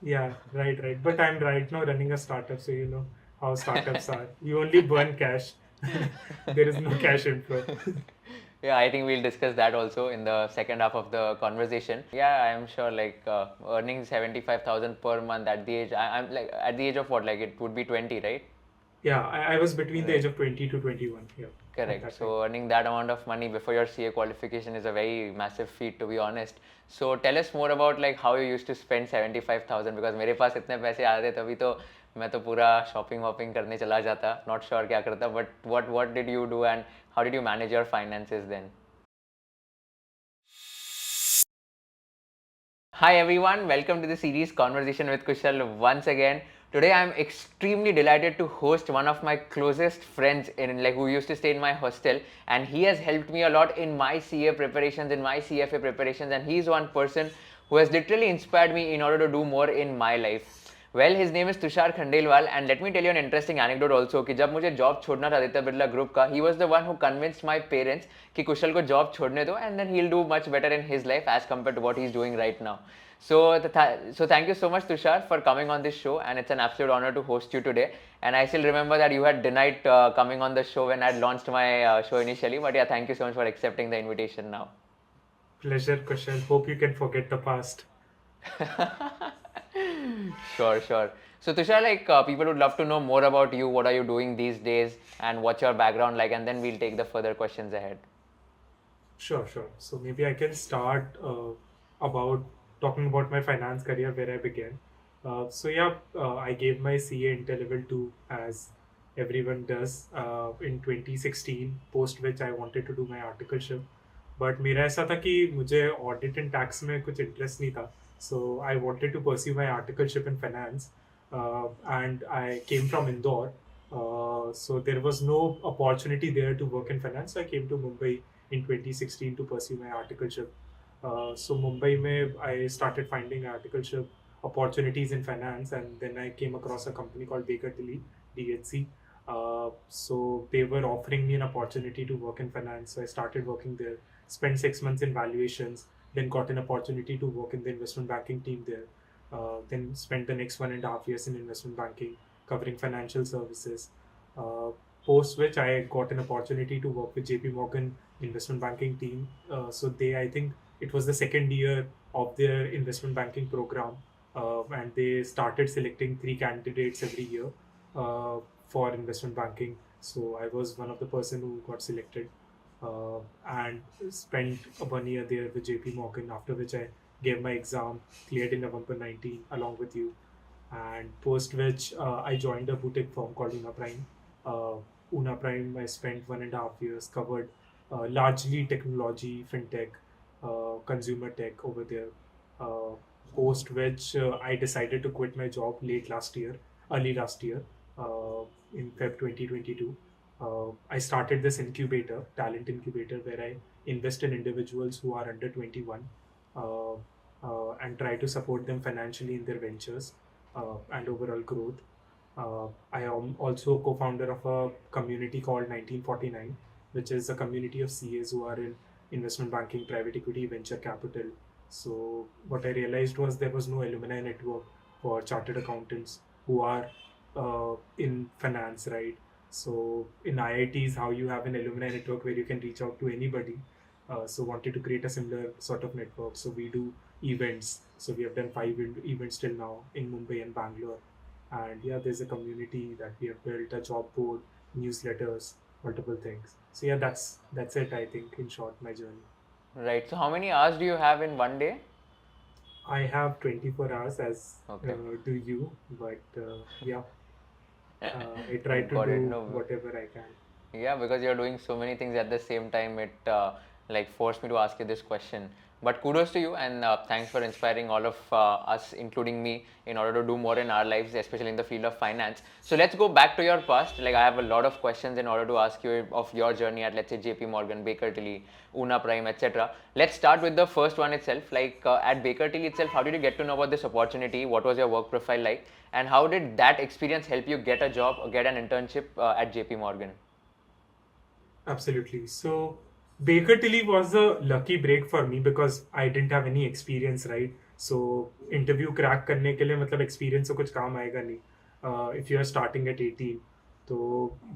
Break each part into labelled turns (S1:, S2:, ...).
S1: Yeah, right. But I'm right now running a startup, so you know how startups are. You only burn cash. There is no cash inflow.
S2: Yeah, I think we'll discuss that also in the second half of the conversation. Yeah, I'm sure like earning 75,000 per month at the age, I'm like at the age of what, like it would be 20, right?
S1: Yeah, I was between the age
S2: Right.
S1: of 20 to 21. Yeah, at
S2: Correct.
S1: that time.
S2: So earning that amount of money before your CA qualification is a very massive feat, to be honest. So tell us more about like how you used to spend 75,000, because मेरे पास इतने पैसे आ रहे तभी तो मैं तो पूरा shopping वॉपिंग करने चला जाता. Not sure क्या करता, but what did you do and how did you manage your finances then? Hi everyone, welcome to the series Conversation with Kushal once again. Today I'm extremely delighted to host one of my closest friends in like who used to stay in my hostel, and he has helped me a lot in my CA preparations, in my CFA preparations, and he's one person who has literally inspired me in order to do more in my life. Well, his name is Tushar Khandelwal, and let me tell you an interesting anecdote also कि जब मुझे job छोड़ना था Aditya Birla group का, he was the one who convinced my parents कि कुशल को job छोड़ने दो and then he'll do much better in his life as compared to what he's doing right now. So thank you so much Tushar for coming on this show, and it's an absolute honor to host you today. And I still remember that you had denied coming on the show when I launched my show initially, but yeah, thank you so much for accepting the invitation now.
S1: Pleasure, Kushal. Hope you can forget the past.
S2: Sure. So Tushar, like people would love to know more about you. What are you doing these days, and what's your background like? And then we'll take the further questions ahead.
S1: Sure. So maybe I can start about talking about my finance career where I began. I gave my CA Inter Level 2 as everyone does in 2016, post which I wanted to do my articleship. But मेरा ऐसा था कि मुझे audit and tax में कुछ interest नहीं था, so I wanted to pursue my articleship in finance and I came from Indore. So there was no opportunity there to work in finance. So I came to Mumbai in 2016 to pursue my articleship. So Mumbai mein I started finding articleship opportunities in finance, and then I came across a company called Baker Tilly, DHC. So they were offering me an opportunity to work in finance. So I started working there, spent 6 months in valuations, then got an opportunity to work in the investment banking team there. Then spent the next 1.5 years in investment banking, covering financial services. Uh, Post which I got an opportunity to work with JP Morgan investment banking team. I think it was the second year of their investment banking program, and they started selecting 3 candidates every year uh, for investment banking. So I was one of the person who got selected, and spent a 1 year there with JP Morgan, after which I gave my exam, cleared in November 19 along with you. And post which I joined a boutique firm called Una Prime. Uh, Una Prime, I spent 1.5 years, covered largely technology, fintech, consumer tech over there. Uh, Post which I decided to quit my job early last year, uh, in Feb 2022. I started this incubator, talent incubator, where I invest in individuals who are under 21, uh, and try to support them financially in their ventures and overall growth. I am also co-founder of a community called 1949, which is a community of CAs who are in investment banking, private equity, venture capital. So what I realized was there was no alumni network for chartered accountants who are in finance, right? So in IITs, how you have an alumni network where you can reach out to anybody. So wanted to create a similar sort of network. So we do events. So we have done events till now in Mumbai and Bangalore. And yeah, there's a community that we have built, a job board, newsletters, multiple things. So yeah, that's it. I think in short, my journey.
S2: Right. So how many hours do you have in one day?
S1: I have 24 hours, as
S2: Okay.
S1: do you, but I try to
S2: Got it.
S1: do
S2: No.
S1: whatever I can.
S2: Yeah, because you're doing so many things at the same time, it like forced me to ask you this question. But kudos to you, and thanks for inspiring all of us, including me, in order to do more in our lives, especially in the field of finance. So let's go back to your past. Like I have a lot of questions in order to ask you of your journey at, let's say, JP Morgan, Baker Tilly, Una Prime, etc. Let's start with the first one itself. Like at Baker Tilly itself, how did you get to know about this opportunity? What was your work profile like? And how did that experience help you get a job or get an internship at JP Morgan?
S1: Absolutely. So Baker Tilly was a lucky break for me because I didn't have any experience, right? So interview crack करने के लिए मतलब experience से कुछ काम आएगा नहीं if you are starting at 18. तो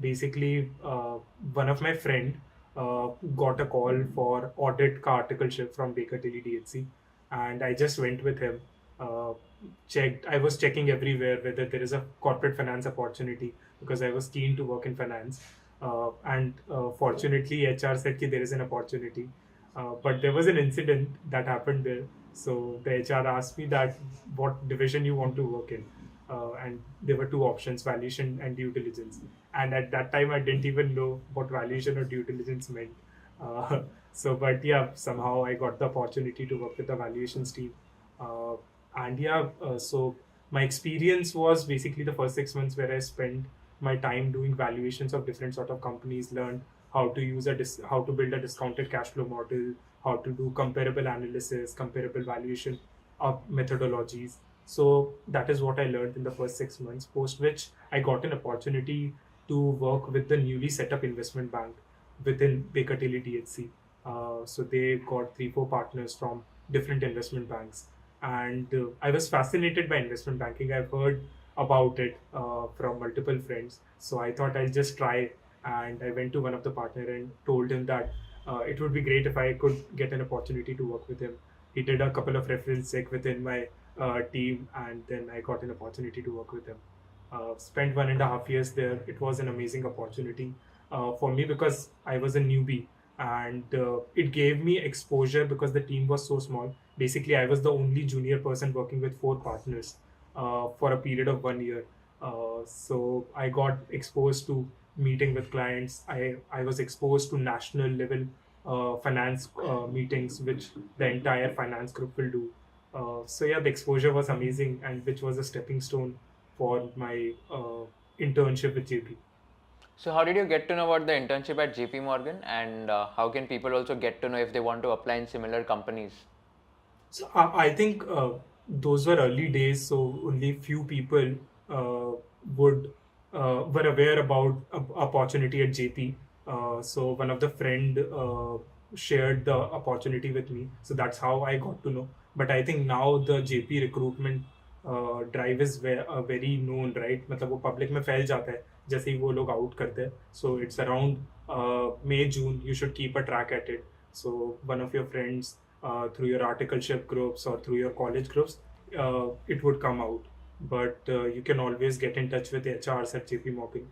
S1: basically one of my friend got a call for audit का articleship from Baker Tilly DHC, and I just went with him. Uh, checked. I was checking everywhere whether there is a corporate finance opportunity because I was keen to work in finance. And fortunately, HR said that there is an opportunity. But there was an incident that happened there. So the HR asked me that what division you want to work in. And there were two options, valuation and due diligence. And at that time, I didn't even know what valuation or due diligence meant. Uh, but yeah, somehow I got the opportunity to work with the valuations team. Uh, so my experience was basically the first 6 months where I spent my time doing valuations of different sort of companies, learned how to use how to build a discounted cash flow model, how to do comparable analysis, comparable valuation of methodologies. So that is what I learned in the first 6 months. Post which I got an opportunity to work with the newly set up investment bank within Baker Tilly DHC. So they got 3-4 partners from different investment banks, and I was fascinated by investment banking. I've heard about it from multiple friends, so I thought I'll just try. And I went to one of the partner and told him that it would be great if I could get an opportunity to work with him. He did a couple of reference check within my team, and then I got an opportunity to work with him. Spent 1.5 years there. It was an amazing opportunity for me because I was a newbie, and it gave me exposure because the team was so small. Basically, I was the only junior person working with 4 partners for a period of 1 year. So I got exposed to meeting with clients. I was exposed to national level finance meetings, which the entire finance group will do. So yeah, the exposure was amazing, and which was a stepping stone for my internship with JP.
S2: So how did you get to know about the internship at JP Morgan, and how can people also get to know if they want to apply in similar companies?
S1: So I think those were early days, so only few people uh, would were aware about opportunity at JP. So one of the friend shared the opportunity with me, so that's how I got to know. But I think now the JP recruitment drive is very known, right? मतलब वो public में फैल जाता है जैसे ही वो लोग out करते हैं. So it's around May June. You should keep a track at it. So one of your friends through your articleship groups or through your college groups, it would come out. But you can always get in touch with HRs at JP Morgan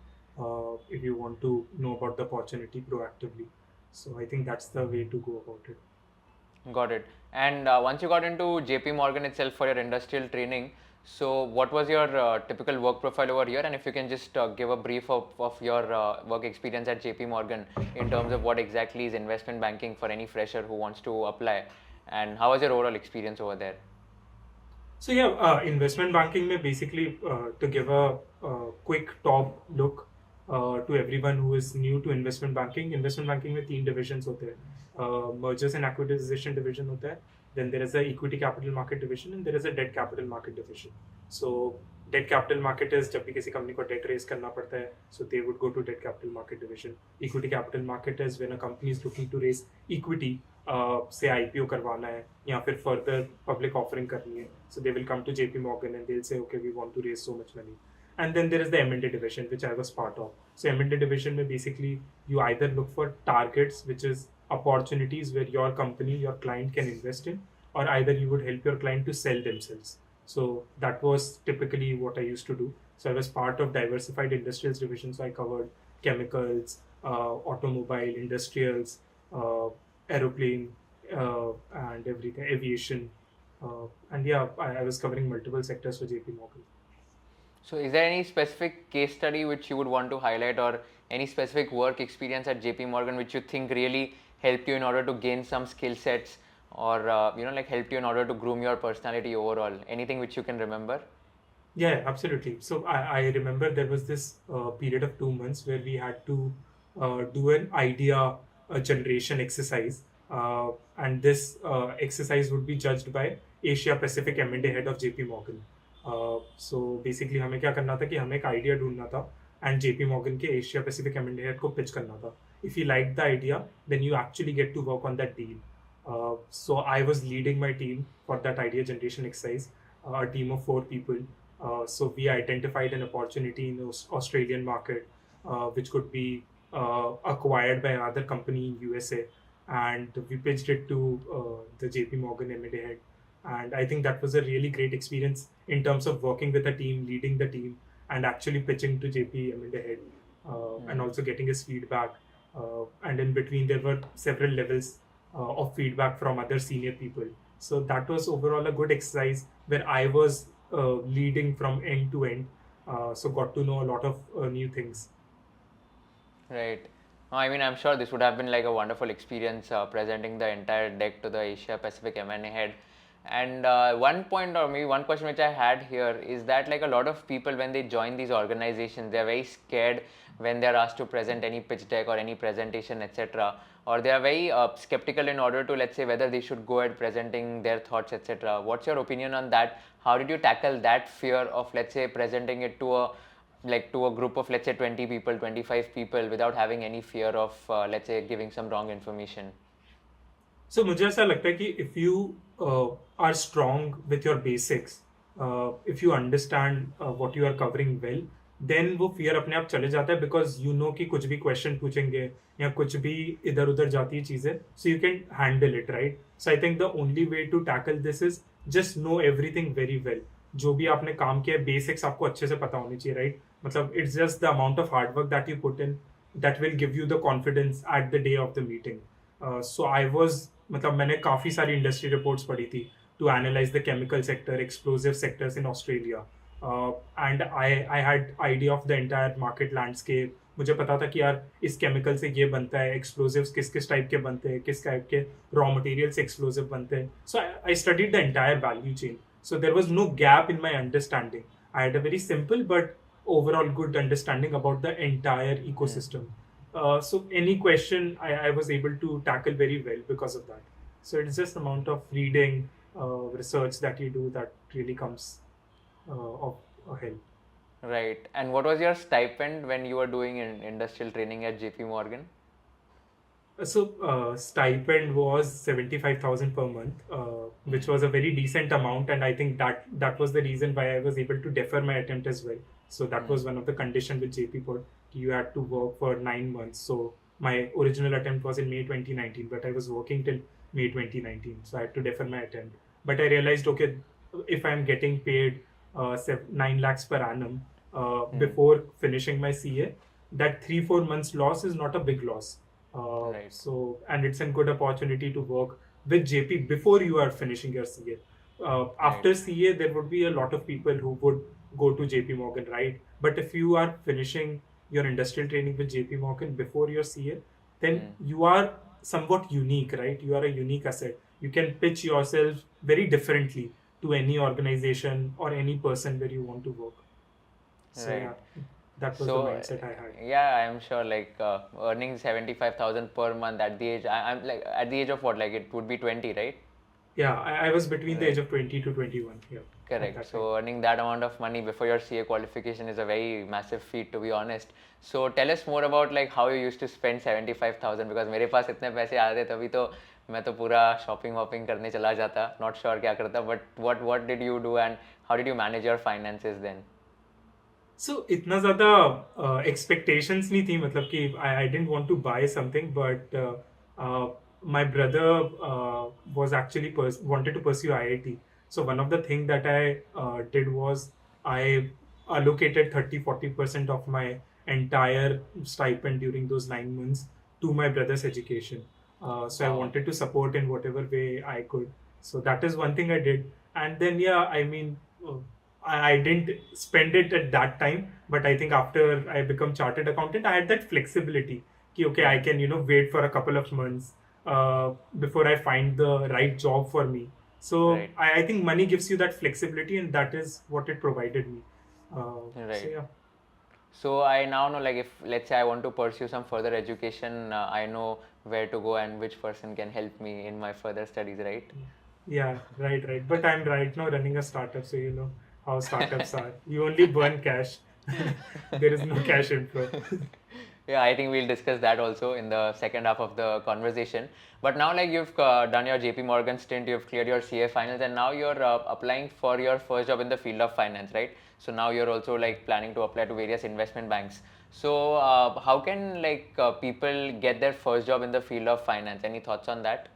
S1: if you want to know about the opportunity proactively. So I think that's the way to go about it.
S2: Got it. And once you got into JP Morgan itself for your industrial training, so what was your typical work profile over here? And if you can just give a brief of your work experience at JP Morgan in terms of what exactly is investment banking for any fresher who wants to apply, and how was your overall experience over there?
S1: So yeah, investment banking में basically to give a quick top look to everyone who is new to investment banking में 3 divisions होते हैं. Mergers and acquisition division होता है. Then there is a equity capital market division and there is a debt capital market division. So debt capital market is जब भी किसी company को debt raise करना पड़ता है, so they would go to debt capital market division. Equity capital market is when a company is looking to raise equity, से IPO करवाना है या फिर further public offering करनी है. So they will come to JP Morgan and they'll say, okay, we want to raise so much money. And then there is the M&A division, which I was part of. So M&A division, में basically you either look for targets, which is opportunities where your company, your client can invest in, or either you would help your client to sell themselves. So that was typically what I used to do. So I was part of diversified industrials division. So I covered chemicals, automobile, industrials, aeroplane, and everything, aviation. And yeah, I was covering multiple sectors for JP Morgan.
S2: So is there any specific case study which you would want to highlight, or any specific work experience at JP Morgan which you think really helped you in order to gain some skill sets, or like helped you in order to groom your personality overall? Anything which you can remember?
S1: Yeah, absolutely. So I remember there was this period of 2 months where we had to do an idea generation exercise, and this exercise would be judged by Asia Pacific M&A head of JP Morgan. So basically हमें क्या करना था कि हमें एक idea ढूंढना था and JP Morgan के एशिया पैसिफिक M&A हेड को पिच करना था. If you like the idea, then you actually get to work on that deal. So I was leading my team for that idea generation exercise, a team of 4 people. So we identified an opportunity in the Australian market, which could be acquired by another company in USA, and we pitched it to the JP Morgan M&A head. And I think that was a really great experience in terms of working with a team, leading the team, and actually pitching to JP M&A head, and also getting his feedback. And in between, there were several levels of feedback from other senior people. So that was overall a good exercise where I was leading from end to end. So got to know a lot of new things.
S2: Right. No, I mean, I'm sure this would have been like a wonderful experience presenting the entire deck to the Asia Pacific M&A head. And one point or maybe one question which I had here is that like a lot of people when they join these organizations, they're very scared when they're asked to present any pitch deck or any presentation, etc. Or they are very skeptical in order to, let's say, whether they should go ahead presenting their thoughts, etc. What's your opinion on that? How did you tackle that fear of, let's say, presenting it to a group of, let's say, 20 people, 25 people without having any fear of let's say giving some wrong information?
S1: So मुझे ऐसा लगता है कि if you are strong with your basics, if you understand what you are covering well, then वो fear अपने आप चले जाता है, because you know कि कुछ भी question पूछेंगे या कुछ भी इधर उधर जाती है चीजें, so you can handle it, right? So I think the only way to tackle this is just know everything very well. जो भी आपने काम किया है, basics आपको अच्छे से पता होनी चाहिए, right? मतलब it's just the amount of hard work that you put in that will give you the confidence at the day of the meeting. So I was, मतलब मैंने काफ़ी सारी इंडस्ट्री रिपोर्ट्स पढ़ी थी to analyse the chemical sector, explosive sectors in Australia, and I had idea of the entire market landscape. मुझे पता था कि यार इस केमिकल से ये बनता है, एक्सप्लोजिव्स किस किस टाइप के बनते हैं, किस टाइप के रॉ मटेरियल से एक्सप्लोजिव बनते हैं. So I studied the entire value chain. So there was no gap in my understanding. I had a very simple but overall good understanding about the entire ecosystem. So any question I was able to tackle very well because of that. So it's just amount of reading, research that you do that really comes of help.
S2: Right. And what was your stipend when you were doing industrial training at JP Morgan?
S1: So stipend was 75,000 per month, which was a very decent amount, and I think that was the reason why I was able to defer my attempt as well. So that was one of the conditions with JP put. You had to work for 9 months. So my original attempt was in May 2019, but I was working till May 2019, so I had to defer my attempt. But I realized, okay, if I'm getting paid 9 lakhs per annum before finishing my CA, that 3-4 months loss is not a big loss.
S2: Right.
S1: So, and it's a good opportunity to work with JP before you are finishing your CA. After CA, there would be a lot of people who would go to JP Morgan, right? But if you are finishing your industrial training with JP Morgan before your CA, then you are somewhat unique, right? You are a unique asset. You can pitch yourself very differently to any organization or any person where you want to work. So,
S2: Right.
S1: yeah, that was
S2: So
S1: the mindset I had.
S2: yeah, I'm sure like earning 75,000 per month at the age I'm like at the age of what, like it would be 20, right?
S1: Yeah, I was between the
S2: Right.
S1: age of 20 to 21. Yeah. at
S2: Correct.
S1: that
S2: So
S1: time.
S2: earning that amount of money before your CA qualification is a very massive feat, to be honest. So tell us more about like how you used to spend 75,000, because मेरे पास इतने पैसे आ रहे तभी तो मैं तो पूरा shopping वॉपिंग करने चला जाता. Not sure क्या करता, but what did you do and how did you manage your finances then?
S1: So इतना ज़्यादा expectations नहीं थी, मतलब कि I didn't want to buy something, but my brother was actually wanted to pursue IIT. So one of the thing that I did was I allocated 30-40% of my entire stipend during those 9 months to my brother's education. So I
S2: Wow.
S1: wanted to support in whatever way I could. So that is one thing I did. And then, yeah, I mean, I didn't spend it at that time, but I think after I become chartered accountant, I had that flexibility. Ki, okay, I can wait for a couple of months before I find the right job for me. So
S2: Right.
S1: I think money gives you that flexibility, and that is what it provided me.
S2: Right.
S1: So yeah.
S2: So I now know, like, if let's say I want to pursue some further education, I know where to go and which person can help me in my further studies, right?
S1: Yeah, right. But I'm right now running a startup, so you know how startups are. You only burn cash. There is no cash inflow.
S2: Yeah, I think we'll discuss that also in the second half of the conversation. But now, like you've done your JP Morgan stint, you've cleared your CA finals, and now you're applying for your first job in the field of finance, right? So now you're also like planning to apply to various investment banks. So how can like people get their first job in the field of finance? Any thoughts on that?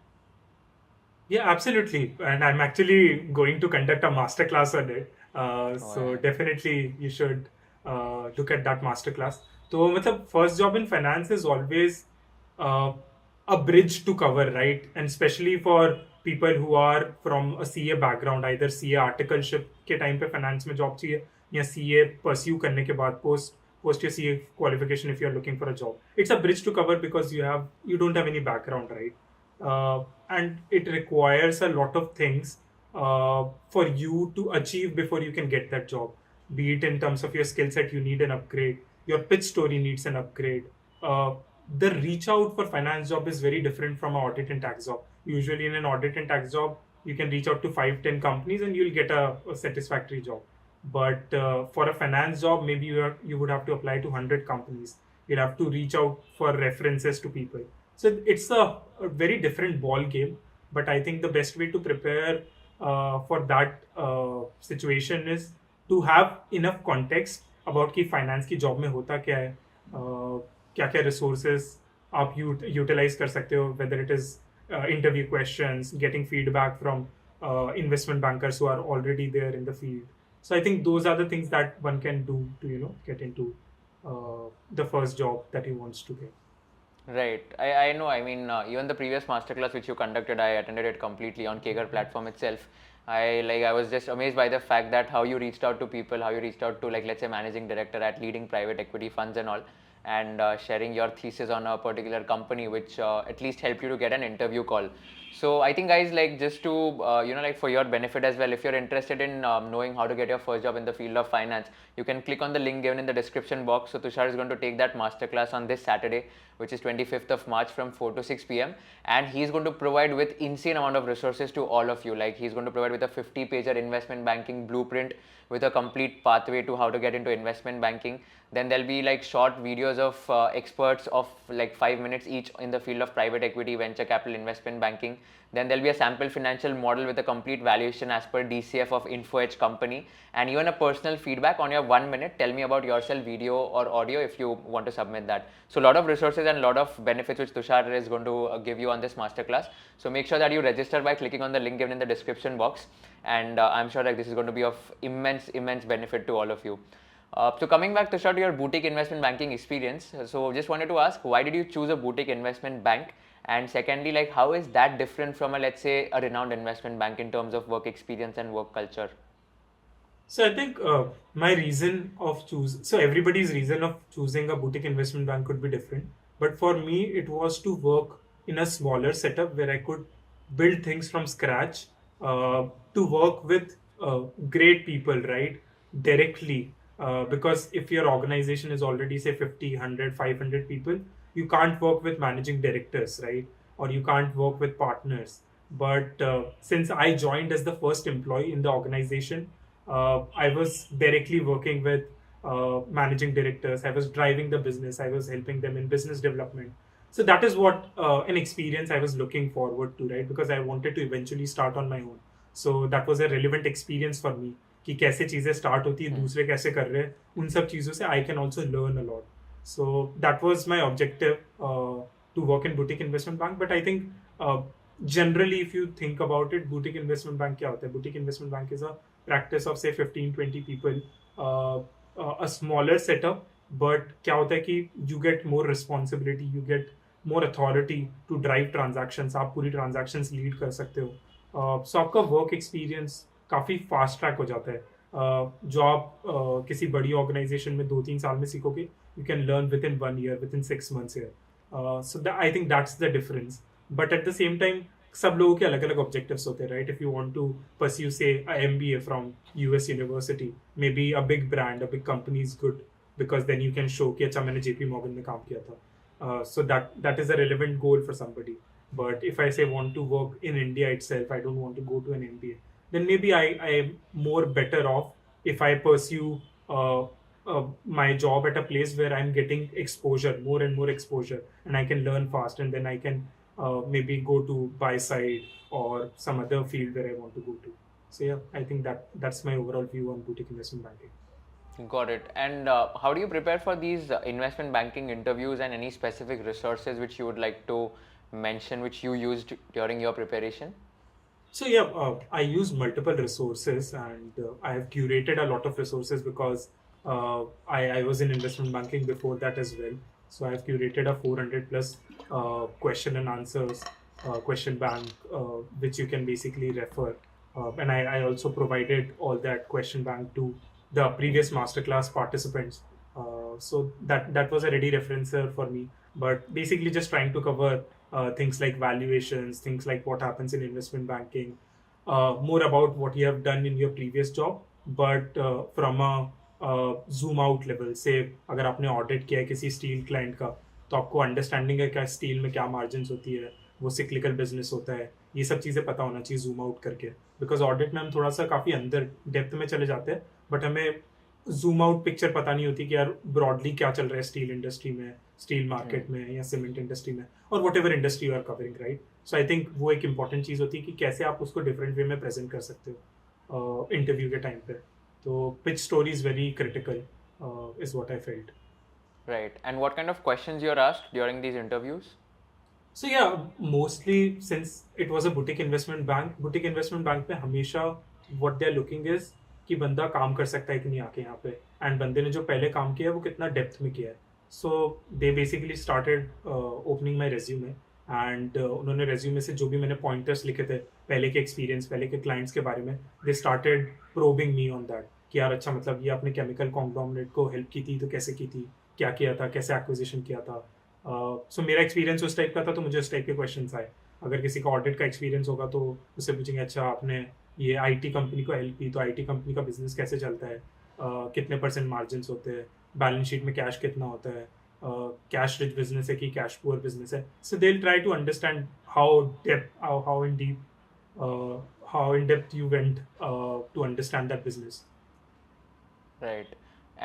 S1: Yeah, absolutely. And I'm actually going to conduct a masterclass on it.
S2: Oh,
S1: So
S2: yeah.
S1: definitely you should look at that masterclass. So, matlab, first job in finance is always uh, a bridge to cover, right? And especially for people who are from a CA background, either CA articleship के time पे finance में job चाहिए या CA pursue करने के बाद post your CA qualification if you are looking for a job. It's a bridge to cover because you don't have any background, right? And it requires a lot of things for you to achieve before you can get that job. Be it in terms of your skill set, you need an upgrade. Your pitch story needs an upgrade. Uh, the reach out for finance job is very different from an audit and tax job. Usually, in an audit and tax job, you can reach out to 5, 10 companies and you'll get a satisfactory job. But for a finance job, maybe you would have to apply to 100 companies. You'd have to reach out for references to people. So it's a very different ball game. But I think the best way to prepare for that situation is to have enough context about कि finance की job में होता क्या है, क्या क्या resources आप utilize कर सकते हो, whether it is interview questions, getting feedback from investment bankers who are already there in the field. So I think those are the things that one can do to get into the first job that he wants to get.
S2: Right. I know. I mean, even the previous masterclass which you conducted, I attended it completely on KwK platform itself. I was just amazed by the fact that how you reached out to people, how you reached out to like let's say managing director at leading private equity funds and all, and sharing your thesis on a particular company which at least helped you to get an interview call. So I think guys, like just to like for your benefit as well, if you're interested in knowing how to get your first job in the field of finance, you can click on the link given in the description box. So Tushar is going to take that masterclass on this Saturday, which is 25th of March from 4 to 6 p.m. And he's going to provide with insane amount of resources to all of you. Like he's going to provide with a 50-pager investment banking blueprint with a complete pathway to how to get into investment banking. Then there'll be like short videos of experts of like 5 minutes each in the field of private equity, venture capital, investment banking. Then there'll be a sample financial model with a complete valuation as per DCF of InfoEdge company, and even a personal feedback on your 1 minute. Tell me about yourself, video or audio, if you want to submit that. So a lot of resources and a lot of benefits which Tushar is going to give you on this masterclass. So make sure that you register by clicking on the link given in the description box, and I'm sure that this is going to be of immense benefit to all of you. So coming back to start your boutique investment banking experience, so just wanted to ask, why did you choose a boutique investment bank? And secondly, like how is that different from a let's say a renowned investment bank in terms of work experience and work culture?
S1: So I think my reason of so everybody's reason of choosing a boutique investment bank could be different. But for me, it was to work in a smaller setup where I could build things from scratch, to work with great people, right? Directly. Because if your organization is already, say, 50, 100, 500 people, you can't work with managing directors, right? Or you can't work with partners. But since I joined as the first employee in the organization, I was directly working with managing directors. I was driving the business. I was helping them in business development. So that is what an experience I was looking forward to, right? Because I wanted to eventually start on my own. So that was a relevant experience for me. कि कैसे चीजें start होती है, दूसरे कैसे कर रहे हैं, उन सब चीजों से I can also learn a lot. So that was my objective, to work in boutique investment bank. But I think generally, if you think about it, boutique investment bank क्या होता है? Boutique investment bank is a practice of say 15, 20 people, uh, a smaller setup. But क्या होता है कि you get more responsibility, you get more authority to drive transactions. आप पूरी transactions lead कर सकते हो. So आपका work experience काफी फास्ट ट्रैक हो जाता है. जो आप किसी बड़ी ऑर्गेनाइजेशन में 2-3 साल में सीखोगे, you can learn within 1 year, within 6 months here. So I think that's the difference. But at the same time सब लोगों के अलग अलग ऑब्जेक्टिव्स होते हैं, right? If you want to pursue से MBA from US university, maybe a big brand, a big company is good, because then you can show कि अच्छा मैंने JP Morgan में काम किया था. So that is a relevant goal for somebody. But if I say want to work in India itself, I don't want to go to an MBA, then maybe I am more better off if I pursue my job at a place where I'm getting exposure, more and more exposure, and I can learn fast, and then I can maybe go to buy side or some other field where I want to go to. So yeah, I think that's my overall view on boutique investment banking.
S2: Got it. And how do you prepare for these investment banking interviews, and any specific resources which you would like to mention which you used during your preparation?
S1: So yeah, I use multiple resources, and I have curated a lot of resources because I was in investment banking before that as well. So I've curated a 400 plus question and answers question bank, which you can basically refer. And I also provided all that question bank to the previous masterclass participants. So that was a ready referencer for me. But basically, just trying to cover things like valuations, things like what happens in investment banking, more about what you have done in your previous job, but from a zoom out level. से अगर आपने audit किया है किसी steel client का, तो आपको understanding है क्या स्टील में क्या मार्जिन होती है, वो सिक्लिकल बिजनेस होता है, ये सब चीज़ें पता होना चाहिए जूम आउट करके. बिकॉज ऑडिट में हम थोड़ा सा काफ़ी अंदर डेप्थ में चले जाते हैं, बट हमें जूम आउट पिक्चर पता नहीं होती कि यार ब्रॉडली क्या चल रहा है स्टील इंडस्ट्री में, स्टील मार्केट में, या सीमेंट इंडस्ट्री में, और whatever industry you are covering, right. So I think वो एक इंपॉर्टेंट चीज़ होती है कि कैसे आप उसको डिफरेंट वे में प्रेजेंट कर सकते हो इंटरव्यू के टाइम पे. तो pitch story is very critical, is what I felt.
S2: Right. And what kind of questions you're asked during these interviews?
S1: So yeah, mostly since it was a boutique investment bank पे हमेशा what they are looking is कि बंदा काम कर सकता है कि नहीं आके यहाँ पे, एंड बंदे ने जो पहले काम किया है वो कितना डेप्थ में किया है. So they basically started opening my resume, and उन्होंने रेज्यूमे से जो भी मैंने पॉइंटर्स लिखे थे पहले के एक्सपीरियंस, पहले के क्लाइंट्स के बारे में, they started probing me on that कि यार अच्छा मतलब ये आपने केमिकल कॉन्ग्लोमरेट को हेल्प की थी तो कैसे की थी, क्या किया था, कैसे एक्विजिशन किया था. सो मेरा एक्सपीरियंस उस टाइप का था तो मुझे उस टाइप के क्वेश्चन आए. अगर किसी का ऑडिट का एक्सपीरियंस होगा तो उससे पूछेंगे अच्छा आपने ये आईटी कंपनी को हेल्प की तो आईटी कंपनी का बिजनेस कैसे चलता है, कितने परसेंट मार्जिन होते हैं, बैलेंस शीट में कैश कितना होता है, कैश रिच बिजनेस है कि कैश पुअर बिजनेस है. So they try to understand how in depth you went to understand that business.
S2: Right.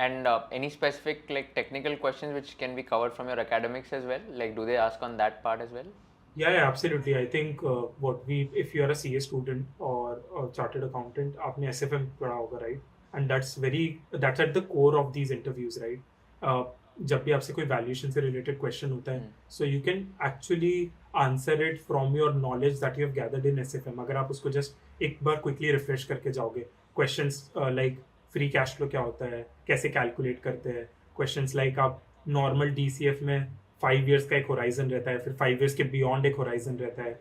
S2: And any specific like technical questions which can be covered from your academics as well? Like, do they ask on that part as well?
S1: Yeah, absolutely. I think if you are a CA student or a chartered accountant, आपने SFM पढ़ा होगा, right? And that's at the core of these interviews, right? जब भी आपसे कोई valuation से related question होता है, so you can actually answer it from your knowledge that you have gathered in SFM. अगर आप उसको just एक बार quickly refresh करके जाओगे, questions like free cash flow क्या होता है, कैसे calculate करते हैं, questions like आप normal DCF में 5 years का एक होराइजन रहता है, फिर 5 years के बियॉन्ड एक होराइजन रहता है,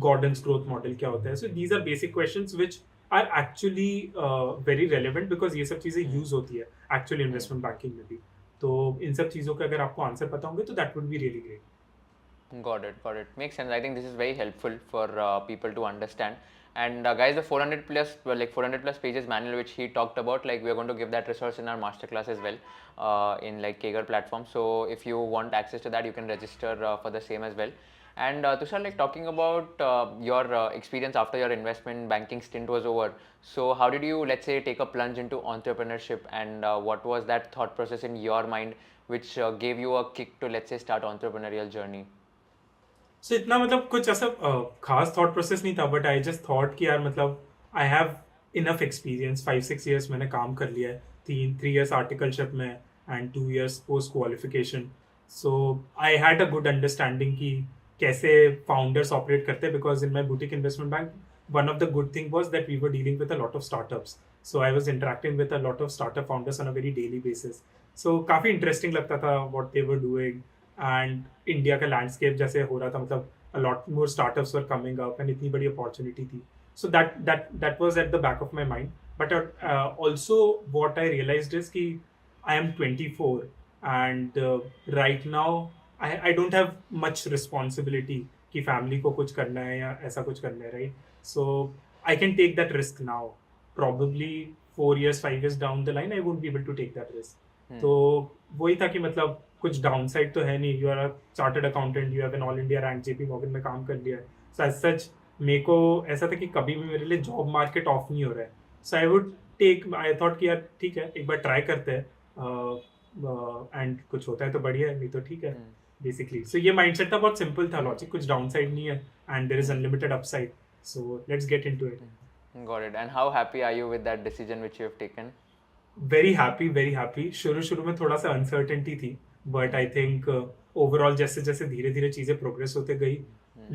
S1: गॉर्डन्स ग्रोथ मॉडल क्या होता है. So these are basic questions which are actually very relevant because ये सब चीज़ें यूज होती है एक्चुअली इन्वेस्टमेंट बैंकिंग में भी. तो इन सब चीज़ों का अगर आपको आंसर पता होंगे तो that would be really great.
S2: Got it, got it. Makes sense. I think this is very helpful for people to understand. And guys, the 400 plus, well, like 400 plus pages manual which he talked about, like we are going to give that resource in our masterclass as well in like KwK platform. So if you want access to that, you can register for the same as well. And Tushar, like talking about your experience after your investment banking stint was over. So how did you, let's say, take a plunge into entrepreneurship, and what was that thought process in your mind which gave you a kick to, let's say, start entrepreneurial journey?
S1: सो इतना मतलब कुछ ऐसा खास thought process नहीं था, but I just thought कि यार मतलब I have enough experience, 5-6 years मैंने काम कर लिया है, 3 years आर्टिकलशिप में and 2 years post qualification. So I had a good understanding कि कैसे फाउंडर्स ऑपरेट करते हैं, because in my boutique investment bank one of the good thing was that we were dealing with a lot of startups. So I was interacting with a lot of startup founders on a very daily basis. So काफ़ी interesting लगता था what they were doing. And India का landscape जैसे हो रहा था, मतलब a lot more startups were coming up and इतनी बड़ी अपॉर्चुनिटी थी. So that was at the back of my mind. But also what I realized is कि I am 24 and right now I don't have much responsibility कि family को कुछ करना है या ऐसा कुछ करना है, right. So I can take that risk now. Probably 4 years 5 years down the line I won't be able to take that risk. तो वही था कि मतलब कुछ डाउन साइड तो है नहीं. You are a chartered accountant, you have an all India rank, JP Morgan में काम कर लिया है. सो एज सच मेरे को ऐसा था कि कभी भी मेरे लिए जॉब मार्केट ऑफ नहीं हो रहा है. So I would take I thought कि यार ठीक है एक बार ट्राई करते हैं एंड कुछ होता है तो बढ़िया है नहीं तो ठीक है बेसिकली. सो ये माइंडसेट था बहुत सिंपल था लॉजिक कुछ डाउन साइड नहीं है and there is unlimited upside. So let's get into it.
S2: Got it. And how happy are you with that decision which you have taken?
S1: Very happy very happy. शुरू शुरू में थोड़ा सा uncertainty थी but I think overall जैसे जैसे धीरे धीरे चीजें प्रोग्रेस होते गई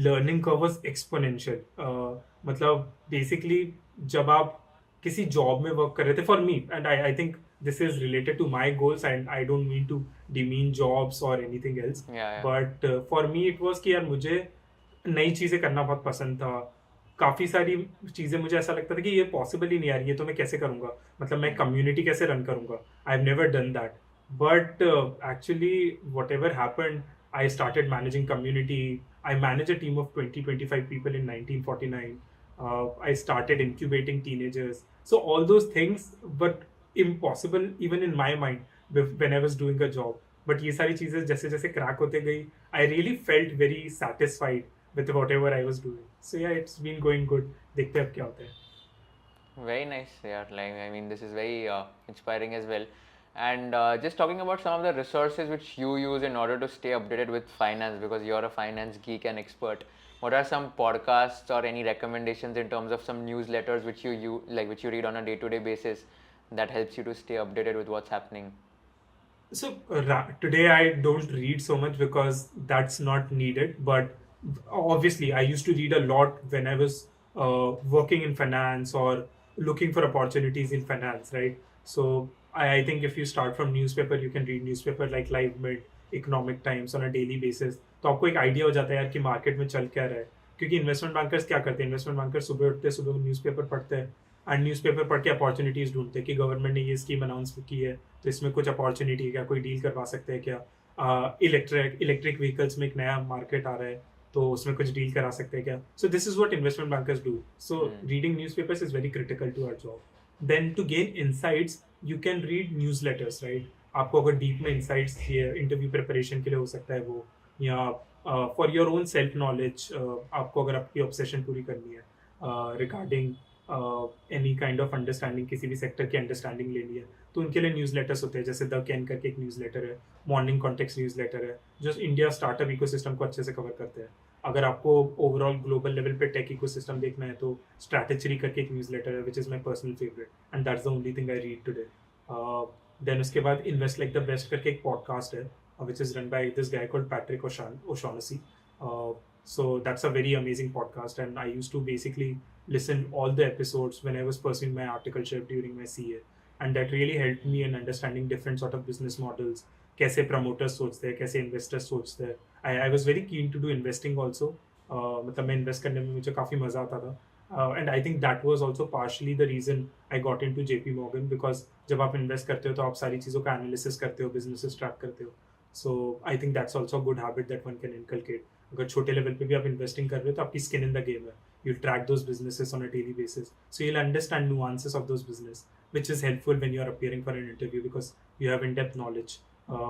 S1: लर्निंग कर्व वाज एक्सपोनेंशियल. मतलब बेसिकली जब आप किसी जॉब में वर्क कर रहे थे for me and I think this is related to my goals and I don't mean to demean jobs और anything else
S2: Yeah, yeah.
S1: But for me it was कि यार मुझे नई चीजें करना बहुत पसंद था. काफी सारी चीजें मुझे ऐसा लगता था कि ये पॉसिबल ही नहीं यार ये तो मैं कैसे करूंगा मतलब मैं कम्युनिटी कैसे रन करूंगा. I have never done that but actually what ever happened I started managing community. I manage a team of 20-25 people in 1949. I started incubating teenagers. So all those things were impossible even in my mind when I was doing a job. But ये सारी चीजें जैसे जैसे crack होते गई I really felt very satisfied with whatever I was doing. So yeah, it's been going good. देखते हैं अब क्या होता है.
S2: Very nice. Yeah, like I mean, this is very inspiring as well. And just talking about some of the resources which you use in order to stay updated with finance, because you're a finance geek and expert. What are some podcasts or any recommendations in terms of some newsletters which which you read on a day-to-day basis that helps you to stay updated with what's happening?
S1: So today I don't read so much because that's not needed. But obviously, I used to read a lot when I was working in finance or looking for opportunities in finance, right? So I think if you start from newspaper, you can read newspaper like Live Mid, Economic Times on a daily basis. तो आपको एक idea हो जाता है यार कि market में चल क्या रहा है. क्योंकि इन्वेस्टमेंट बैंकर्स क्या करते हैं इन्वेस्टमेंट बैंकर्स सुबह उठते हैं सुबह न्यूज़पेपर पढ़ते हैं एंड न्यूज़पेपर पढ़ के अपॉर्चुनिटीज़ ढूंढते हैं कि गवर्नमेंट ने ये स्कीम अनाउंस की है तो इसमें कुछ अपॉर्चुनिटी है क्या कोई डील करवा सकते हैं क्या इलेक्ट्रिक व्हीकल्स में एक नया मार्केट आ रहा है तो उसमें कुछ डील करा सकते हैं क्या. So this is what investment bankers do. So reading newspapers is very critical to our job. Then to gain insights you can read news letters right. आपको अगर डीप में इनसाइट्स चाहिए इंटरव्यू प्रिपरेशन के लिए हो सकता है वो या for your own self knowledge आपको अगर आपकी ऑब्सेशन पूरी करनी है regarding any kind of understanding किसी भी सेक्टर की अंडरस्टैंडिंग लेनी है तो उनके लिए न्यूज़ लेटर्स होते हैं जैसे द कैन करके एक न्यूज़ लेटर है मॉर्निंग कॉन्टेक्स्ट न्यूज़ लेटर है जो इंडिया स्टार्टअप इकोसिस्टम को अच्छे से कवर करते हैं. अगर आपको ओवरऑल ग्लोबल लेवल पे टेक इकोसिस्टम देखना है तो स्ट्रैटेजी करके एक न्यूज़ लेटर है which is my personal favourite and that's the only thing I read today. देन उसके बाद इन्वेस्ट लाइक द बेस्ट करके एक पॉडकास्ट है which is run by this guy called Patrick O'Shaughnessy. So that's a very amazing podcast, and I used to basically listen all the episodes when I was pursuing my articleship during my CA, and that really helped me in understanding different sort of business models. कैसे promoters सोचते हैं, कैसे investors सोचते हैं. I was very keen to do investing also. मतलब मैं invest करने में मुझे काफ़ी मज़ा आता था. And I think that was also partially the reason I got into JP Morgan because जब आप invest करते हो तो आप सारी चीज़ों का analysis करते हो, businesses track करते हो. So I think that's also a good habit that one can inculcate. अगर छोटे लेवल पे भी आप इन्वेस्टिंग कर रहे हो तो आपकी स्किन इन द गेम है. You'll track those businesses on a daily basis. So you'll understand nuances of those business, which is helpful when you're appearing for an interview because you have in-depth knowledge,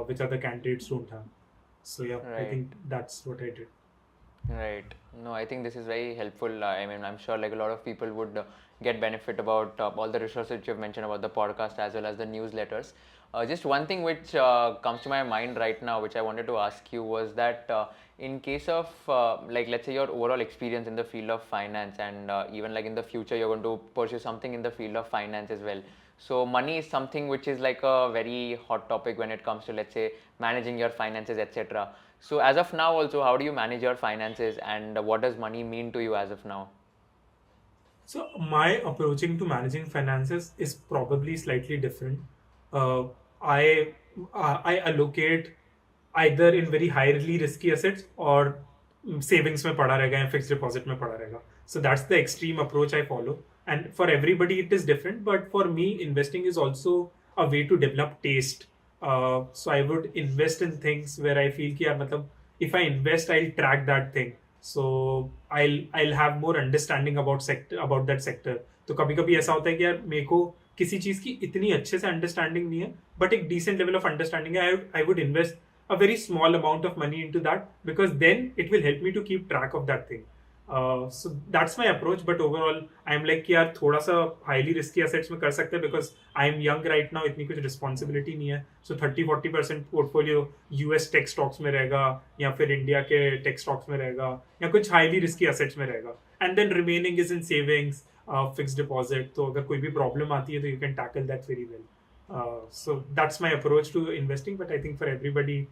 S1: which other candidates don't have. So yeah, I
S2: Right.
S1: think that's what I did.
S2: Right. No, I think this is very helpful. I mean, I'm sure like a lot of people would get benefit about all the resources which you've mentioned about the podcast as well as the newsletters. Just one thing which comes to my mind right now, which I wanted to ask you, was that in case of like let's say your overall experience in the field of finance, and even like in the future you're going to pursue something in the field of finance as well. So money is something which is like a very hot topic when it comes to let's say managing your finances, etc. So as of now also, how do you manage your finances, and what does money mean to you as of now?
S1: So my approaching to managing finances is probably slightly different. Uh, I I allocate either in very highly risky assets or savings में पड़ा रहेगा या fixed deposit में पड़ा रहेगा. So that's the extreme approach I follow. And for everybody it is different. But for me, investing is also a way to develop taste. So I would invest in things where I feel कि यार मतलब if I invest, I'll track that thing. So I'll have more understanding about that sector. तो कभी कभी ऐसा होता है कि यार मेरे को किसी चीज की इतनी अच्छे से अंडरस्टैंडिंग नहीं है बट एक डिसेंट लेवल ऑफ अंडरस्टैंडिंग है. I would invest a very small amount of money into that because then it will help me to keep track of that thing. So that's my approach. But overall, I'm like कि यार थोड़ा सा highly risky assets में कर सकते हैं because I'm young right now. इतनी कुछ responsibility नहीं है. So 30-40% portfolio US tech stocks में रहेगा या फिर इंडिया के tech stocks में रहेगा या कुछ highly risky assets में रहेगा. And then remaining is in savings, fixed deposit. तो अगर कोई भी problem आती है तो you can tackle that very well. So that's my approach to investing. But I think for everybody,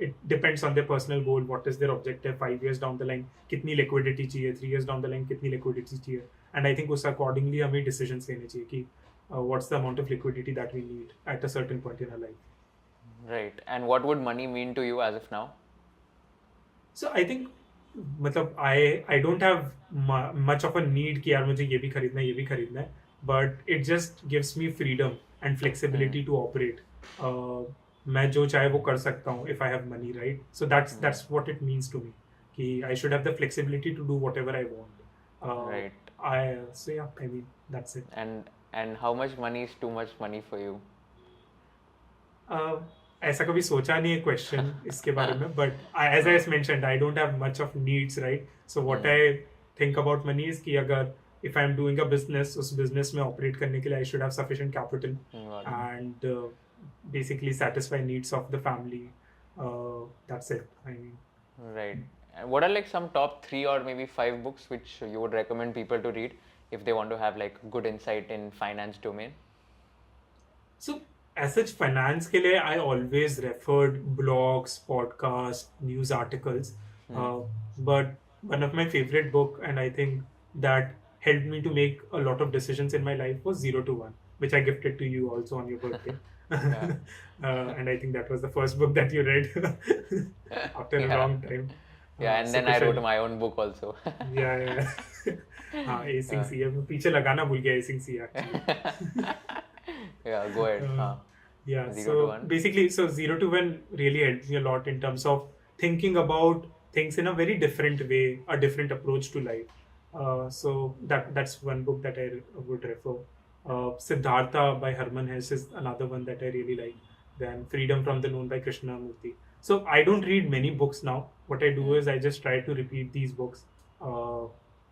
S1: it depends on their personal goal. What is their objective? 5 years down the line, कितनी liquidity चाहिए? 3 years down the line, कितनी liquidity चाहिए? And I think उस accordingly हमें decisions लेने चाहिए कि what's the amount of liquidity that we need at a certain point in our life.
S2: Right. And what would money mean to you as of now?
S1: So I think मतलब I don't have much of a need कि यार मुझे ये भी खरीदना है ये भी खरीदना है, but it just gives me freedom and flexibility to operate. मैं जो चाहे वो कर सकता हूँ if I have money, right? So that's what it means to me कि I should have the flexibility to do whatever I want.
S2: Right.
S1: So yeah, I mean that's it.
S2: And how much money is too much money for you?
S1: ऐसा कभी सोचा नहीं है question इसके बारे में, but as I mentioned I don't have much of needs, right? So what I think about money is कि अगर if I am doing a business, उस बिजनेस में ऑपरेट करने के लिए I should have sufficient capital and basically satisfy needs of the family. That's it. I mean,
S2: right. And what are like some top 3 or maybe 5 books which you would recommend people to read if they want to have like good insight in finance domain?
S1: So as such, finance के लिए I always referred blogs, podcasts, news articles. But one of my favorite book, and I think that helped me to make a lot of decisions in my life, was 0 to 1, which I gifted to you also on your birthday. And I think that was the first book that you read after a long time.
S2: Yeah, and then I wrote my own book also.
S1: Yeah. हाँ, acing CA मैं पीछे लगाना भूल गया acing CA actually.
S2: Yeah, go ahead.
S1: Yeah,
S2: 0
S1: so
S2: to 1.
S1: basically, so 0 to 1 really helped me a lot in terms of thinking about things in a very different way, a different approach to life. So that's one book that I would refer. Siddhartha by Herman Hesse is another one that I really like. Then Freedom from the Known by Krishnamurti. So I don't read many books now. What I do is I just try to repeat these books.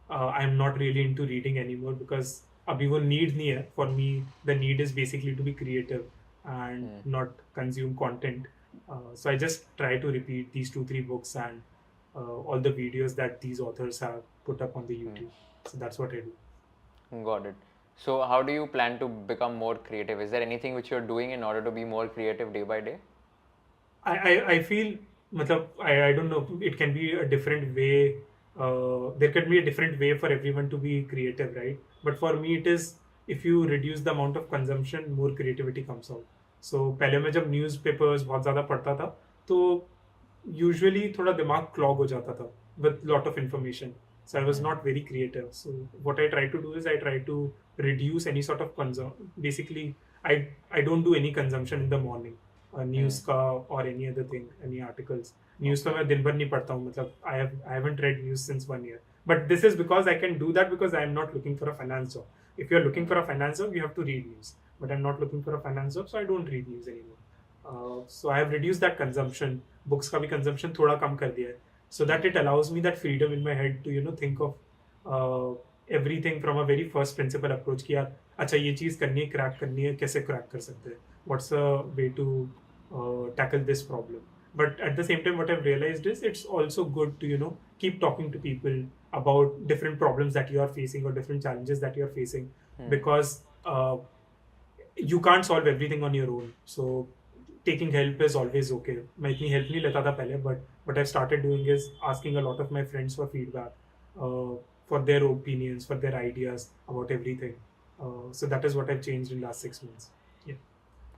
S1: I'm not really into reading anymore because अभी वो need नहीं है. For me, the need is basically to be creative and not consume content. So I just try to repeat these 2-3 books and all the videos that these authors have put up on the YouTube. So that's what I do.
S2: Got it. So how do you plan to become more creative? Is there anything which you're doing in order to be more creative day by day?
S1: I feel मतलब I don't know, it can be a different way. There can be a different way for everyone to be creative, right? But for me it is, if you reduce the amount of consumption, more creativity comes out. So पहले मैं जब newspapers बहुत ज़्यादा पढ़ता था तो usually थोड़ा दिमाग क्लॉग हो जाता था with lot of information. So I was not very creative. So what I try to do is I try to reduce any sort of basically I don't do any consumption in the morning, news का or any other thing, any articles. News तो मैं दिन भर नहीं पढ़ता हूँ, मतलब I haven't read news since 1 year. But this is because I can do that because I am not looking for a finance job. If you are looking for a finance job, you have to read news. But I'm not looking for a finance job, so I don't read news anymore. So I have reduced that consumption. Books का भी consumption थोड़ा कम कर दिया है. So that it allows me that freedom in my head to think of everything from a very first principle approach कि यार अच्छा ये चीज़ करनी है, क्रैक करनी है, कैसे क्रैक कर सकते हैं, what's a way to tackle this problem. But at the same time, what I've realized is it's also good to keep talking to people about different problems that you are facing or different challenges that you are facing, because you can't solve everything on your own. So taking help is always okay. मैं इतनी help नहीं लेता था पहले, but what I've started doing is asking a lot of my friends for feedback, for their opinions, for their ideas about everything. So that is what I've changed in last 6 months. Yeah.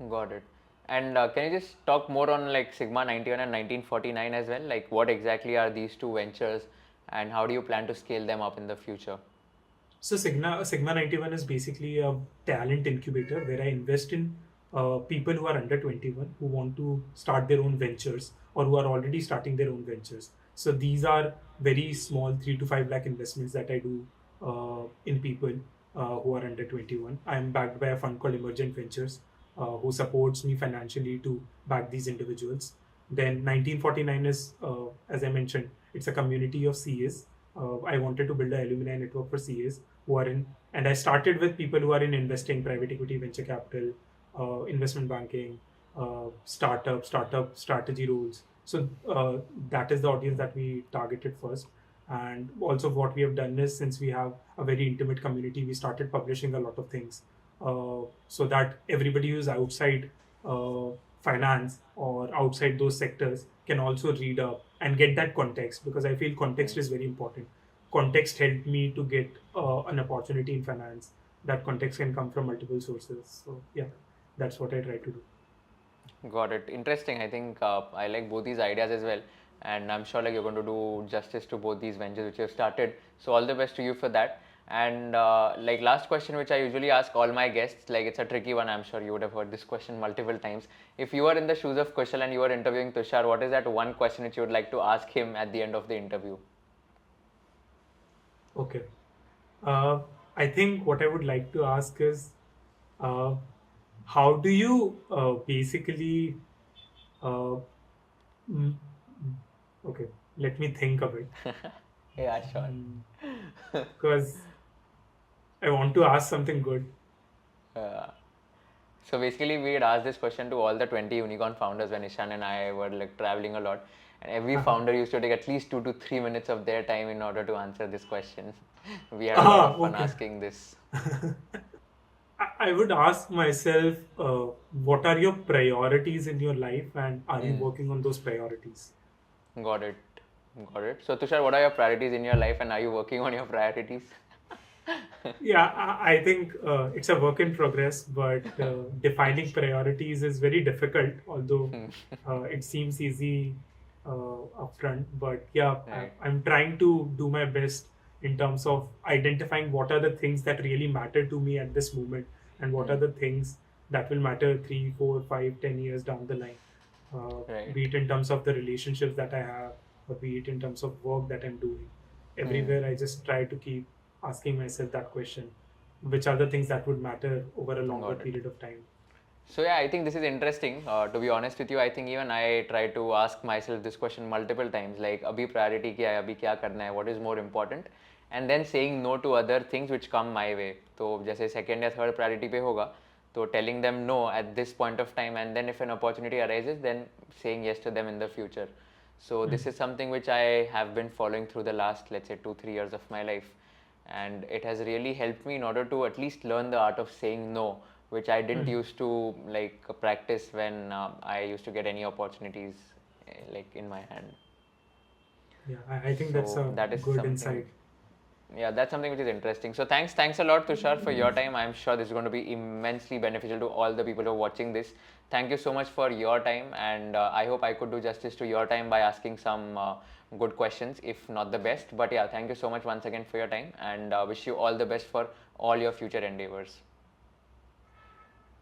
S2: Got it. And can you just talk more on like Sigma 91 and 1949 as well? Like what exactly are these two ventures and how do you plan to scale them up in the future?
S1: So Sigma 91 is basically a talent incubator where I invest in people who are under 21 who want to start their own ventures or who are already starting their own ventures. So these are very small 3 to 5 lakh investments that I do in people who are under 21. I am backed by a fund called Emergent Ventures who supports me financially to back these individuals. Then 1949 is, as I mentioned, it's a community of CAs I wanted to build an alumni network for CAs who are in, and I started with people who are in investing, private equity, venture capital, investment banking, startup strategy roles. So that is the audience that we targeted first. And also, what we have done is, since we have a very intimate community, we started publishing a lot of things, so that everybody who's outside uh, finance or outside those sectors can also read up and get that context, because I feel context is very important. Context helped me to get an opportunity in finance. That context can come from multiple sources. So yeah, that's what I try to do.
S2: Got it. Interesting. I think I like both these ideas as well, and I'm sure like you're going to do justice to both these ventures which you've started. So all the best to you for that. And like last question, which I usually ask all my guests, like it's a tricky one. I'm sure you would have heard this question multiple times. If you are in the shoes of Kushal and you are interviewing Tushar, what is that one question which you would like to ask him at the end of the interview?
S1: Okay. Uh, I think what I would like to ask is, uh, how do you basically uh, mm, okay, let me think of it,
S2: Yeah, sure.
S1: because I want to ask something good.
S2: Uh, So basically, we had asked this question to all the 20 unicorn founders when Ishan and I were like traveling a lot, and every founder used to take at least 2 to 3 minutes of their time in order to answer this question. We had a lot of fun
S1: Okay.
S2: asking this.
S1: I would ask myself, what are your priorities in your life, and are you
S2: Hmm.
S1: working on those priorities?
S2: Got it. Got it. So Tushar, what are your priorities in your life, and are you working on your priorities?
S1: Yeah, I think it's a work in progress, but defining priorities is very difficult, although it seems easy upfront. But yeah,
S2: Right.
S1: I'm trying to do my best in terms of identifying what are the things that really matter to me at this moment, and what are
S2: Hmm.
S1: the things that will matter 3, 4, 5, 10 years down the line.
S2: Right.
S1: Be it in terms of the relationships that I have, or be it in terms of work that I'm doing.
S2: Hmm.
S1: Everywhere, I just try to keep asking myself that question: which are the things that would matter over a longer
S2: Got it.
S1: period of time?
S2: So yeah, I think this is interesting. To be honest with you, I think even I try to ask myself this question multiple times. Like, अभी priority क्या है? अभी क्या करना है? What is more important? And then saying no to other things which come my way. तो जैसे second या third priority पे होगा, तो telling them no at this point of time, and then if an opportunity arises, then saying yes to them in the future. So
S1: Hmm.
S2: this is something which I have been following through the last, let's say, 2 3 years of my life, and it has really helped me in order to at least learn the art of saying no, which I didn't
S1: Hmm.
S2: used to like practice when I used to get any opportunities like in my hand.
S1: Yeah, I think that's
S2: So
S1: a
S2: that is
S1: good
S2: something.
S1: insight.
S2: Yeah, that's something which is interesting. So thanks a lot, Tushar, for your time. I'm sure this is going to be immensely beneficial to all the people who are watching this. Thank you so much for your time, and I hope I could do justice to your time by asking some good questions, if not the best. But yeah, thank you so much once again for your time, and wish you all the best for all your future endeavors.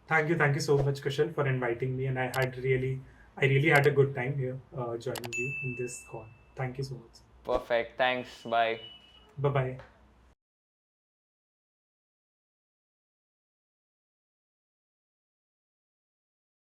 S1: Thank you so much, Kushal, for inviting me, and I really had a good time here joining you in this call. Thank you so much.
S2: Perfect. Thanks. Bye.
S1: Bye bye.